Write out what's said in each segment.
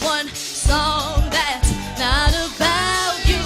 one song that's not about you.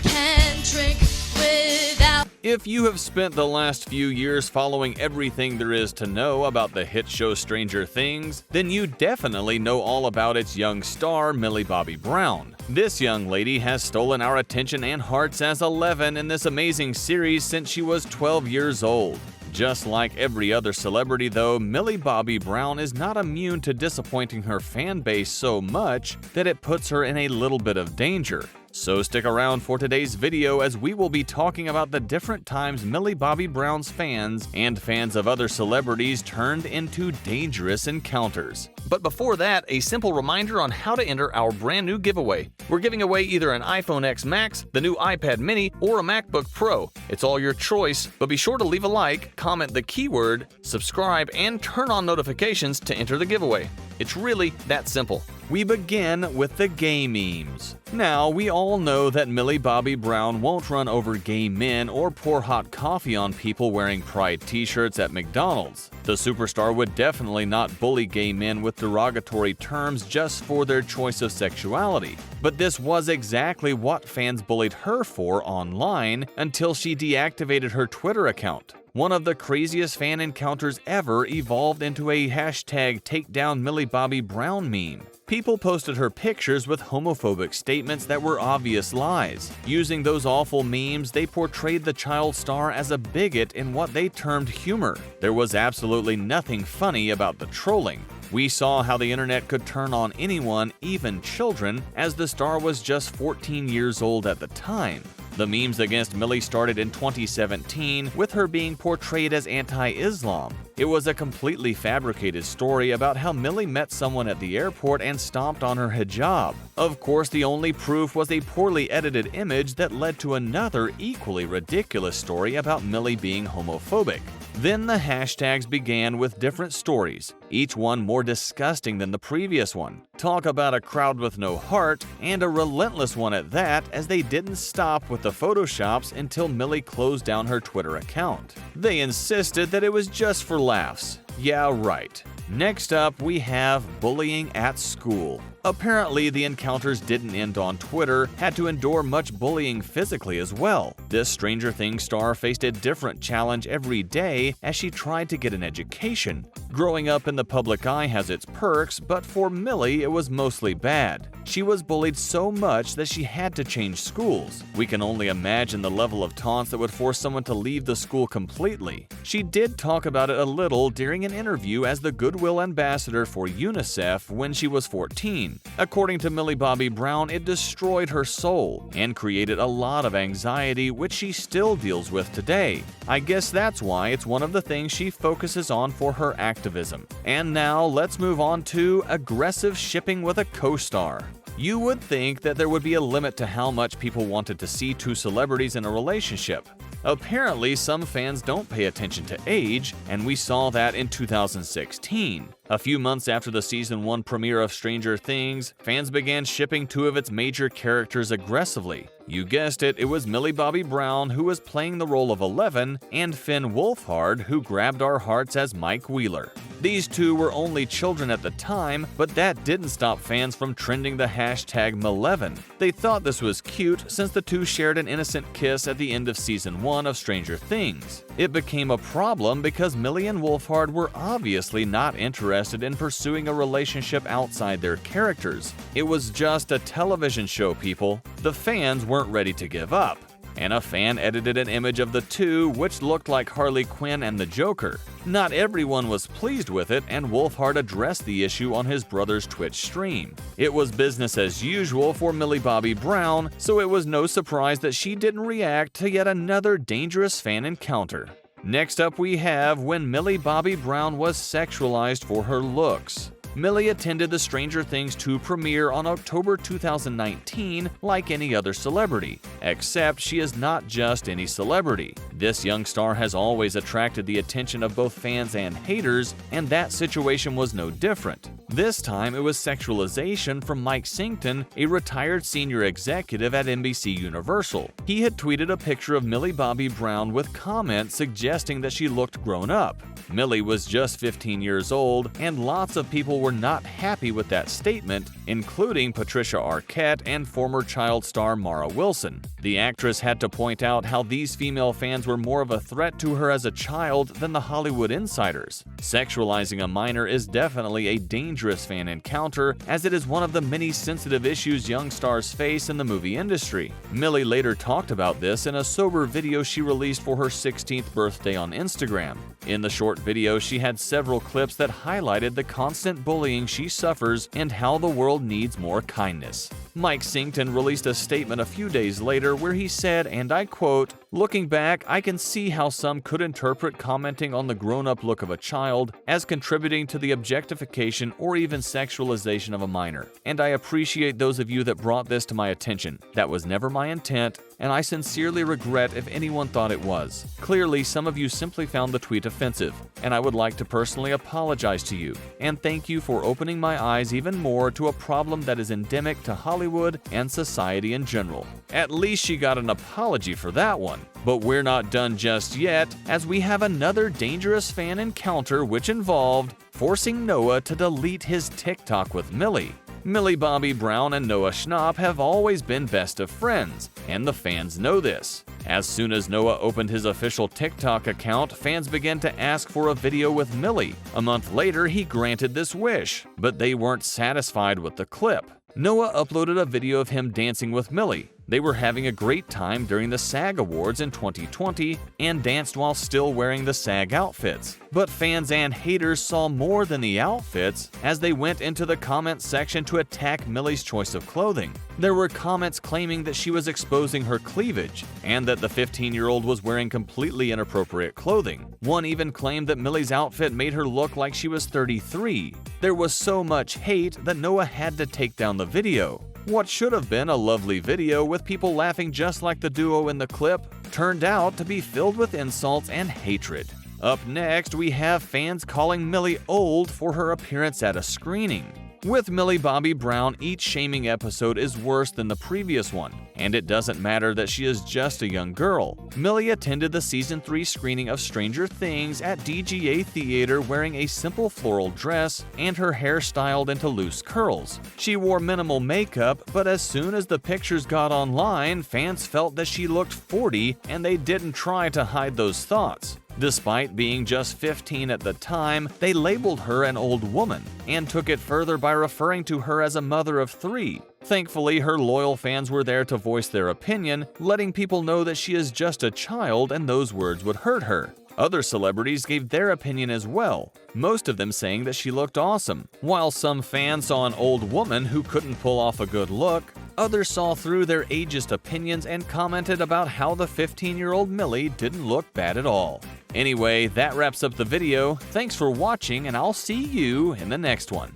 Can't drink without. If you have spent the last few years following everything there is to know about the hit show Stranger Things, then you definitely know all about its young star, Millie Bobby Brown. This young lady has stolen our attention and hearts as 11 in this amazing series since she was 12 years old. Just like every other celebrity though, Millie Bobby Brown is not immune to disappointing her fan base so much that it puts her in a little bit of danger. So stick around for today's video as we will be talking about the different times Millie Bobby Brown's fans and fans of other celebrities turned into dangerous encounters. But before that, a simple reminder on how to enter our brand new giveaway. We're giving away either an iPhone X Max, the new iPad mini, or a MacBook Pro. It's all your choice, but be sure to leave a like, comment the keyword, subscribe, and turn on notifications to enter the giveaway. It's really that simple. We begin with the gay memes. Now, we all know that Millie Bobby Brown won't run over gay men or pour hot coffee on people wearing Pride t-shirts at McDonald's. The superstar would definitely not bully gay men with derogatory terms just for their choice of sexuality. But this was exactly what fans bullied her for online until she deactivated her Twitter account. One of the craziest fan encounters ever evolved into a hashtag #TakeDownMillieBobbyBrown meme. People posted her pictures with homophobic statements that were obvious lies. Using those awful memes, they portrayed the child star as a bigot in what they termed humor. There was absolutely nothing funny about the trolling. We saw how the internet could turn on anyone, even children, as the star was just 14 years old at the time. The memes against Millie started in 2017 with her being portrayed as anti-Islam. It was a completely fabricated story about how Millie met someone at the airport and stomped on her hijab. Of course, the only proof was a poorly edited image that led to another equally ridiculous story about Millie being homophobic. Then the hashtags began with different stories, each one more disgusting than the previous one. Talk about a crowd with no heart, and a relentless one at that, as they didn't stop with the photoshops until Millie closed down her Twitter account. They insisted that it was just for laughs. Yeah, right. Next up, we have bullying at school. Apparently, the encounters didn't end on Twitter, had to endure much bullying physically as well. This Stranger Things star faced a different challenge every day as she tried to get an education. Growing up in the public eye has its perks, but for Millie, it was mostly bad. She was bullied so much that she had to change schools. We can only imagine the level of taunts that would force someone to leave the school completely. She did talk about it a little during an interview as the Goodwill Ambassador for UNICEF when she was 14. According to Millie Bobby Brown, it destroyed her soul and created a lot of anxiety, which she still deals with today. I guess that's why it's one of the things she focuses on for her activism. And now let's move on to aggressive shipping with a co-star. You would think that there would be a limit to how much people wanted to see two celebrities in a relationship. Apparently, some fans don't pay attention to age, and we saw that in 2016. A few months after the season 1 premiere of Stranger Things, fans began shipping two of its major characters aggressively. You guessed it, it was Millie Bobby Brown, who was playing the role of Eleven, and Finn Wolfhard, who grabbed our hearts as Mike Wheeler. These two were only children at the time, but that didn't stop fans from trending the hashtag #Maleven. They thought this was cute since the two shared an innocent kiss at the end of season 1 of Stranger Things. It became a problem because Millie and Wolfhard were obviously not interested in pursuing a relationship outside their characters. It was just a television show, people. The fans weren't ready to give up. And a fan edited an image of the two which looked like Harley Quinn and the Joker. Not everyone was pleased with it, and Wolfhard addressed the issue on his brother's Twitch stream. It was business as usual for Millie Bobby Brown, so it was no surprise that she didn't react to yet another dangerous fan encounter. Next up we have when Millie Bobby Brown was sexualized for her looks. Millie attended the Stranger Things 2 premiere on October 2019 like any other celebrity, except she is not just any celebrity. This young star has always attracted the attention of both fans and haters, and that situation was no different. This time it was sexualization from Mike Singleton, a retired senior executive at NBC Universal. He had tweeted a picture of Millie Bobby Brown with comments suggesting that she looked grown up. Millie was just 15 years old, and lots of people were were not happy with that statement, including Patricia Arquette and former child star Mara Wilson. The actress had to point out how these female fans were more of a threat to her as a child than the Hollywood insiders. Sexualizing a minor is definitely a dangerous fan encounter, as it is one of the many sensitive issues young stars face in the movie industry. Millie later talked about this in a sober video she released for her 16th birthday on Instagram. In the short video, she had several clips that highlighted the constant bullying she suffers and how the world needs more kindness. Mike Singleton released a statement a few days later where he said, and I quote, "Looking back, I can see how some could interpret commenting on the grown-up look of a child as contributing to the objectification or even sexualization of a minor. And I appreciate those of you that brought this to my attention. That was never my intent, and I sincerely regret if anyone thought it was. Clearly, some of you simply found the tweet offensive, and I would like to personally apologize to you, and thank you for opening my eyes even more to a problem that is endemic to Hollywood and society in general." At least she got an apology for that one. But we're not done just yet, as we have another dangerous fan encounter which involved forcing Noah to delete his TikTok with Millie. Millie Bobby Brown and Noah Schnapp have always been best of friends, and the fans know this. As soon as Noah opened his official TikTok account, fans began to ask for a video with Millie. A month later, he granted this wish, but they weren't satisfied with the clip. Noah uploaded a video of him dancing with Millie. They were having a great time during the SAG Awards in 2020 and danced while still wearing the SAG outfits. But fans and haters saw more than the outfits as they went into the comment section to attack Millie's choice of clothing. There were comments claiming that she was exposing her cleavage and that the 15-year-old was wearing completely inappropriate clothing. One even claimed that Millie's outfit made her look like she was 33. There was so much hate that Noah had to take down the video. What should have been a lovely video with people laughing just like the duo in the clip turned out to be filled with insults and hatred. Up next, we have fans calling Millie old for her appearance at a screening. With Millie Bobby Brown, each shaming episode is worse than the previous one, and it doesn't matter that she is just a young girl. Millie attended the Season 3 screening of Stranger Things at DGA Theater wearing a simple floral dress and her hair styled into loose curls. She wore minimal makeup, but as soon as the pictures got online, fans felt that she looked 40 and they didn't try to hide those thoughts. Despite being just 15 at the time, they labeled her an old woman and took it further by referring to her as a mother of 3. Thankfully, her loyal fans were there to voice their opinion, letting people know that she is just a child and those words would hurt her. Other celebrities gave their opinion as well, most of them saying that she looked awesome. While some fans saw an old woman who couldn't pull off a good look, others saw through their ageist opinions and commented about how the 15-year-old Millie didn't look bad at all. Anyway, that wraps up the video. Thanks for watching, and I'll see you in the next one.